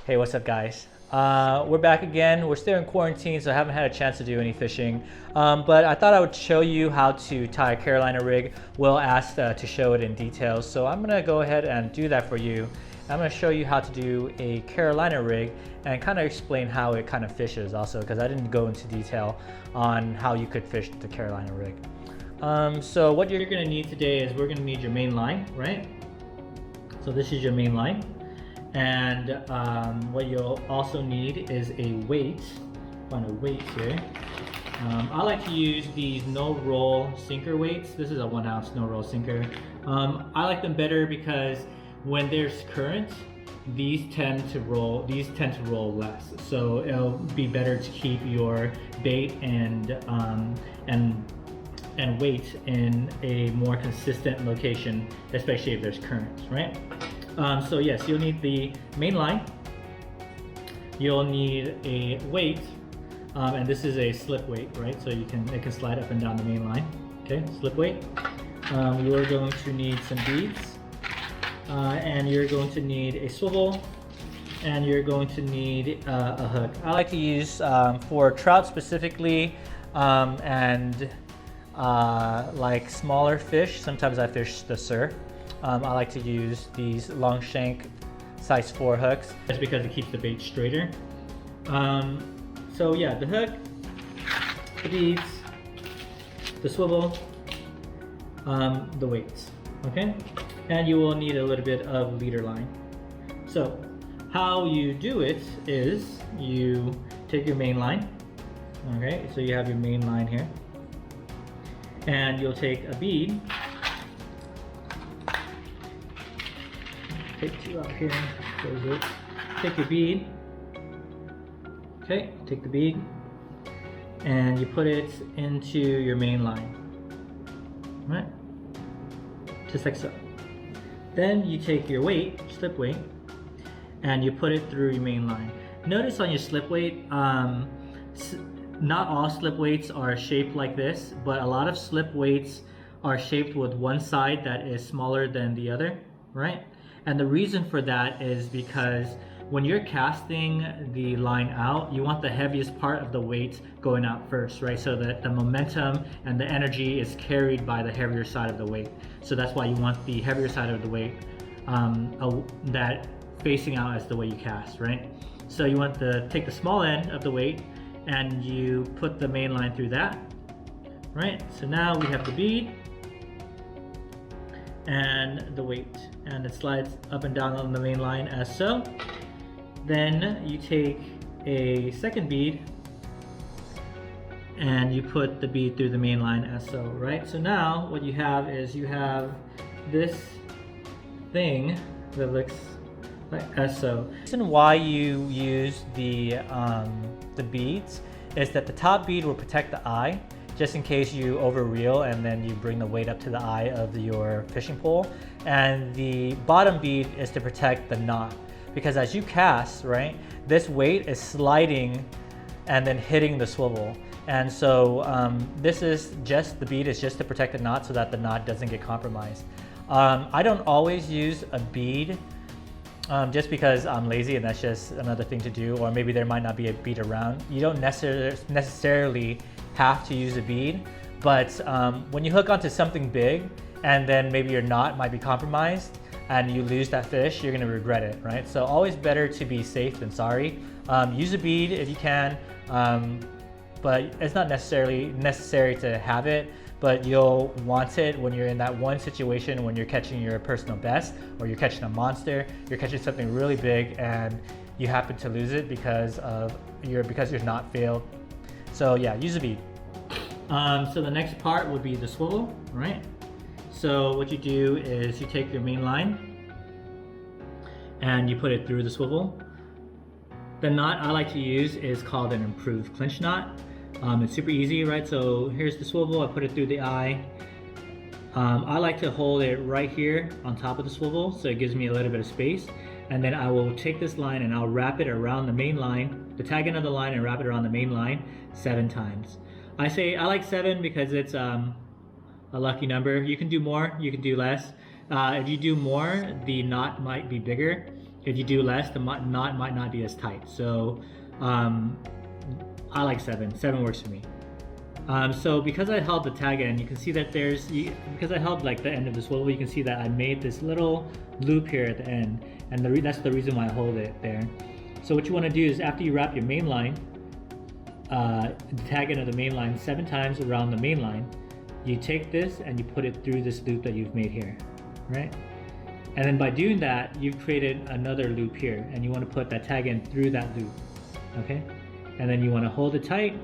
Hey, what's up, guys? We're back again. We're still in quarantine, so I haven't had a chance to do any fishing. But I thought I would show you how to tie a Carolina rig. Will asked to show it in detail, so I'm gonna go ahead and do that for you. I'm gonna show you how to do a Carolina rig and kind of explain how it kind of fishes also, because I didn't go into detail on how you could fish the Carolina rig. So what you're gonna need today is we're gonna need your main line, right? So this is your main line. And what you'll also need is a weight. Find a weight here. I like to use these no-roll sinker weights. This is a 1 ounce no-roll sinker. I like them better because when there's current, these tend to roll less. So it'll be better to keep your bait and weight in a more consistent location, especially if there's currents, right? So yes, you'll need the main line. You'll need a weight, and this is a slip weight, right? So it can slide up and down the main line. Okay, slip weight. You are going to need some beads, and you're going to need a swivel, and you're going to need a hook. I like to use for trout specifically, and like smaller fish. Sometimes I fish the surf. I like to use these long shank size 4 hooks. That's because it keeps the bait straighter. So yeah, the hook, the beads, the swivel, the weights, okay? And you will need a little bit of leader line. So how you do it is you take your main line, okay? So you have your main line here. And you'll take a bead. Take two out here. Close it. Take your bead. Okay, take the bead and you put it into your main line. Right? Just like so. Then you take your weight, slip weight, and you put it through your main line. Notice on your slip weight, not all slip weights are shaped like this, but a lot of slip weights are shaped with one side that is smaller than the other, right? And the reason for that is because when you're casting the line out, you want the heaviest part of the weight going out first, right? So that the momentum and the energy is carried by the heavier side of the weight. So that's why you want the heavier side of the weight that facing out as the way you cast, right? So you want to take the small end of the weight and you put the main line through that, right? So now we have the bead and the weight, and it slides up and down on the main line as so. Then you take a second bead and you put the bead through the main line as so, right? So now what you have is you have this thing that looks like as so. The reason why you use the beads is that the top bead will protect the eye, just in case you over reel and then you bring the weight up to the eye of your fishing pole. And the bottom bead is to protect the knot, because as you cast, right, this weight is sliding and then hitting the swivel. And so this is just, the bead is just to protect the knot so that the knot doesn't get compromised. I don't always use a bead just because I'm lazy and that's just another thing to do, or maybe there might not be a bead around. You don't necessarily have to use a bead, but when you hook onto something big and then maybe your knot might be compromised and you lose that fish, you're gonna regret it, right? So always better to be safe than sorry. Use a bead if you can, but it's not necessarily necessary to have it, but you'll want it when you're in that one situation when you're catching your personal best, or you're catching a monster, you're catching something really big and you happen to lose it because your knot failed. So yeah, use a bead. So the next part would be the swivel, right? So what you do is you take your main line and you put it through the swivel. The knot I like to use is called an improved clinch knot. It's super easy, right? So here's the swivel, I put it through the eye. I like to hold it right here on top of the swivel, so it gives me a little bit of space. And then I will take this line and I'll wrap it around the main line, the tag end of the line, and wrap it around the main line 7 times. I like 7 because it's a lucky number. You can do more, you can do less. If you do more, the knot might be bigger. if you do less, the knot might not be as tight. So I like 7. 7 works for me. So because I held the tag end, you can see that because I held like the end of the swivel, you can see that I made this little loop here at the end, and that's the reason why I hold it there. So what you want to do is after you wrap your main line, the tag end of the main line 7 times around the main line, you take this and you put it through this loop that you've made here, right? And then by doing that, you've created another loop here, and you want to put that tag end through that loop, okay? And then you want to hold it tight.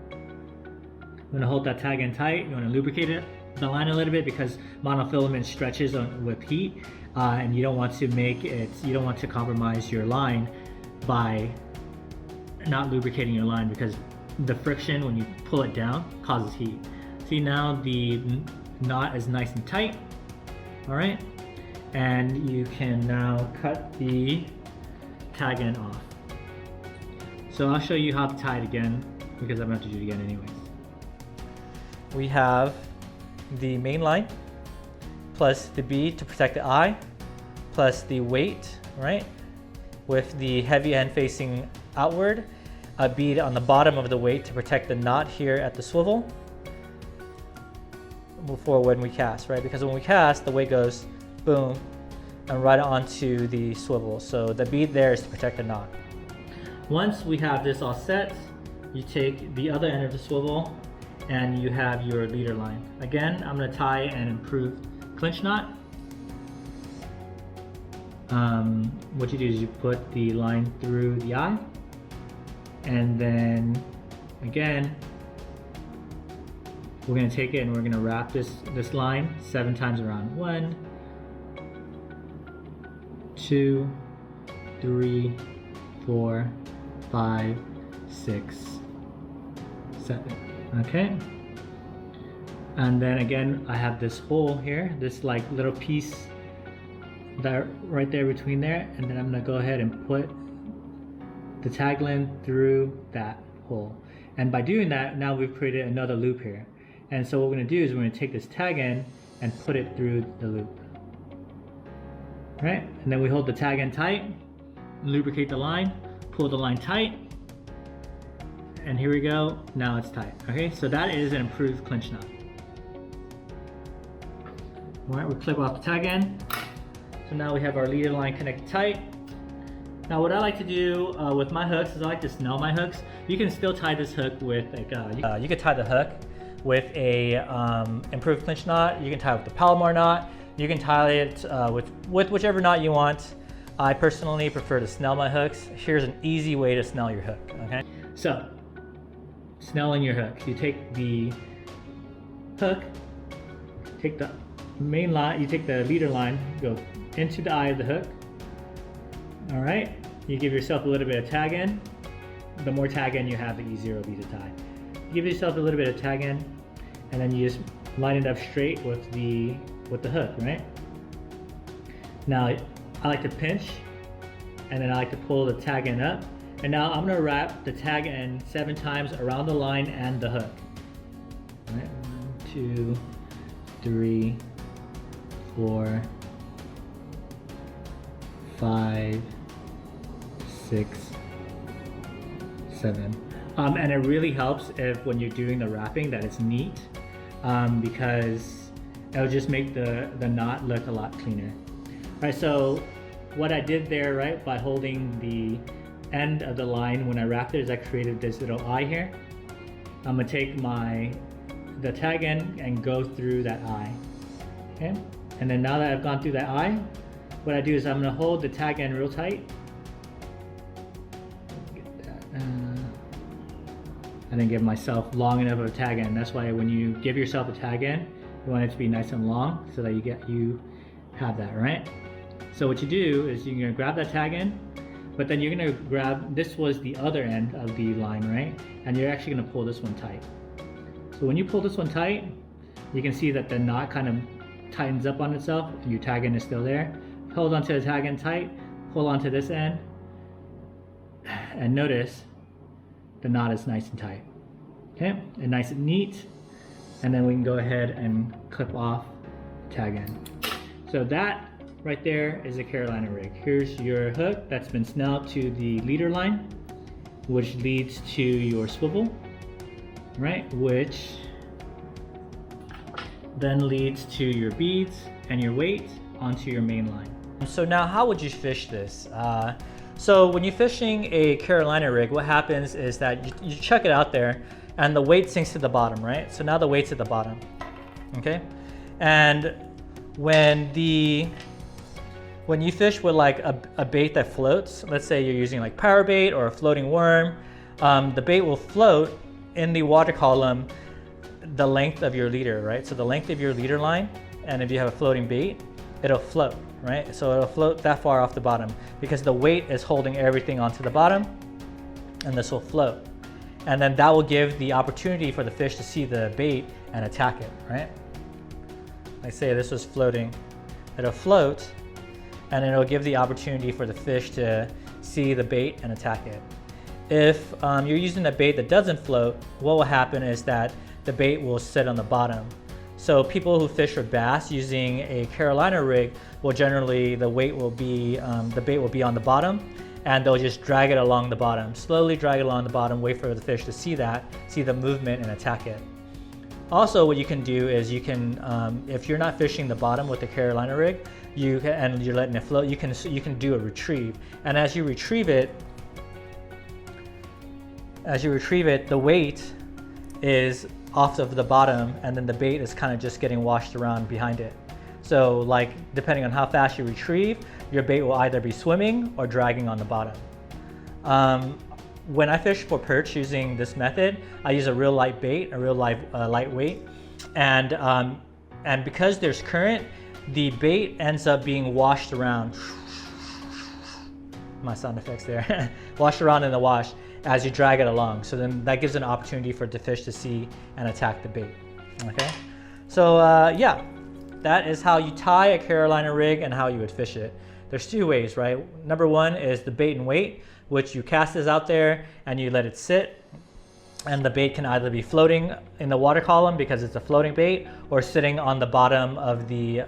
You want to hold that tag end tight. You want to lubricate the line a little bit because monofilament stretches with heat, and you don't want to compromise your line by not lubricating your line, because the friction when you pull it down causes heat. See, now the knot is nice and tight, all right? And you can now cut the tag end off. So I'll show you how to tie it again, because I'm going to have to do it again anyways. We have the main line plus the bead to protect the eye plus the weight, right? With the heavy end facing outward, a bead on the bottom of the weight to protect the knot here at the swivel before when we cast, right? Because when we cast, the weight goes boom and right onto the swivel. So the bead there is to protect the knot. Once we have this all set, you take the other end of the swivel and you have your leader line. Again, I'm going to tie an improved clinch knot. What you do is you put the line through the eye, and then again we're going to take it and we're going to wrap this line 7 times around. 1, 2, 3, 4, 5, 6, 7. Okay, and then again I have this hole here, this like little piece that right there between there, and then I'm going to go ahead and put the tagline through that hole. And by doing that, now we've created another loop here. And so what we're going to do is we're going to take this tag end and put it through the loop. Right? And then we hold the tag end tight, lubricate the line, pull the line tight, and here we go. Now it's tight. Okay, so that is an improved clinch knot. All right, we clip off the tag end. So now we have our leader line connected tight. Now what I like to do with my hooks is I like to snell my hooks. You can still tie this hook with like you could tie the hook with a improved clinch knot. You can tie it with the Palomar knot. You can tie it with whichever knot you want. I personally prefer to snell my hooks. Here's an easy way to snell your hook. Okay, so snelling your hook. You take the hook, take the main line, you take the leader line, go into the eye of the hook. All right, you give yourself a little bit of tag end. The more tag end you have, the easier it'll be to tie. You give yourself a little bit of tag end, and then you just line it up straight with the hook, right? Now I like to pinch, and then I like to pull the tag end up. And now I'm gonna wrap the tag end 7 times around the line and the hook. All right, 1, 2, 3, 4, 5, 6, 7. And it really helps if when you're doing the wrapping that it's neat, because it'll just make the knot look a lot cleaner. All right, so what I did there, right, by holding the end of the line when I wrapped it, is I created this little eye here. I'm gonna take the tag end and go through that eye. Okay, and then now that I've gone through that eye, what I do is I'm going to hold the tag end real tight. Get that. I didn't give myself long enough of a tag end. That's why when you give yourself a tag end, you want it to be nice and long so that you have that, right? So what you do is you're going to grab that tag end, but then you're going to grab, this was the other end of the line, right? And you're actually going to pull this one tight. So when you pull this one tight, you can see that the knot kind of tightens up on itself and your tag end is still there. Hold onto the tag end tight, pull onto this end, and notice the knot is nice and tight. Okay, and nice and neat. And then we can go ahead and clip off the tag end. So that right there is a Carolina rig. Here's your hook that's been snelled to the leader line, which leads to your swivel, right? Which then leads to your beads and your weight onto your main line. So now how would you fish this? So when you're fishing a Carolina rig, what happens is that you chuck it out there and the weight sinks to the bottom, right? So now the weight's at the bottom, okay? And when you fish with like a bait that floats, let's say you're using like power bait or a floating worm, the bait will float in the water column the length of your leader, right? So the length of your leader line, and if you have a floating bait, it'll float, right? So it'll float that far off the bottom because the weight is holding everything onto the bottom, and this will float. And then that will give the opportunity for the fish to see the bait and attack it, right? Like say this was floating, it'll float, and it'll give the opportunity for the fish to see the bait and attack it. If you're using a bait that doesn't float, what will happen is that the bait will sit on the bottom. So people who fish for bass using a Carolina rig will generally, the bait will be on the bottom, and they'll just drag it along the bottom, slowly drag it along the bottom, wait for the fish to see the movement and attack it. Also, what you can do is you can, if you're not fishing the bottom with the Carolina rig, and you're letting it float, you can do a retrieve. And as you retrieve it, the weight is off of the bottom, and then the bait is kind of just getting washed around behind it. So like, depending on how fast you retrieve, your bait will either be swimming or dragging on the bottom. When I fish for perch using this method, I use a real light bait, a real lightweight, and because there's current, the bait ends up being washed around. My sound effects there. Washed around in the wash as you drag it along. So then that gives an opportunity for the fish to see and attack the bait. Okay, so yeah, that is how you tie a Carolina rig and how you would fish it. There's two ways, right? Number one is the bait and weight, which you cast this out there and you let it sit, and the bait can either be floating in the water column because it's a floating bait, or sitting on the bottom of the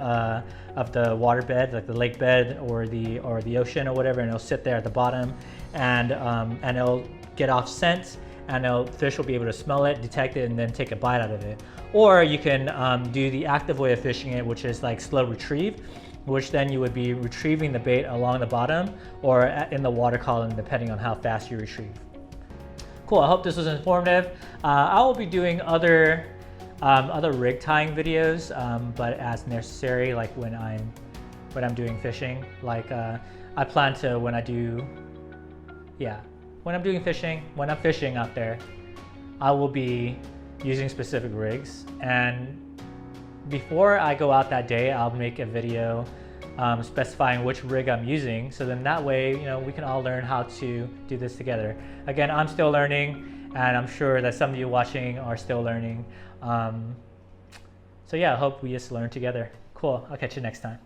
water bed, like the lake bed or the ocean or whatever, and it'll sit there at the bottom, and it'll get off scent, and fish will be able to smell it, detect it, and then take a bite out of it. Or you can do the active way of fishing it, which is like slow retrieve, which then you would be retrieving the bait along the bottom or in the water column, depending on how fast you retrieve. Cool, I hope this was informative. I will be doing other rig tying videos, but as necessary, like when I'm doing fishing. Like I plan to, when I'm fishing out there, I will be using specific rigs, and before I go out that day, I'll make a video specifying which rig I'm using, so then that way, we can all learn how to do this together. Again, I'm still learning, and I'm sure that some of you watching are still learning. So yeah, I hope we just learn together. Cool, I'll catch you next time.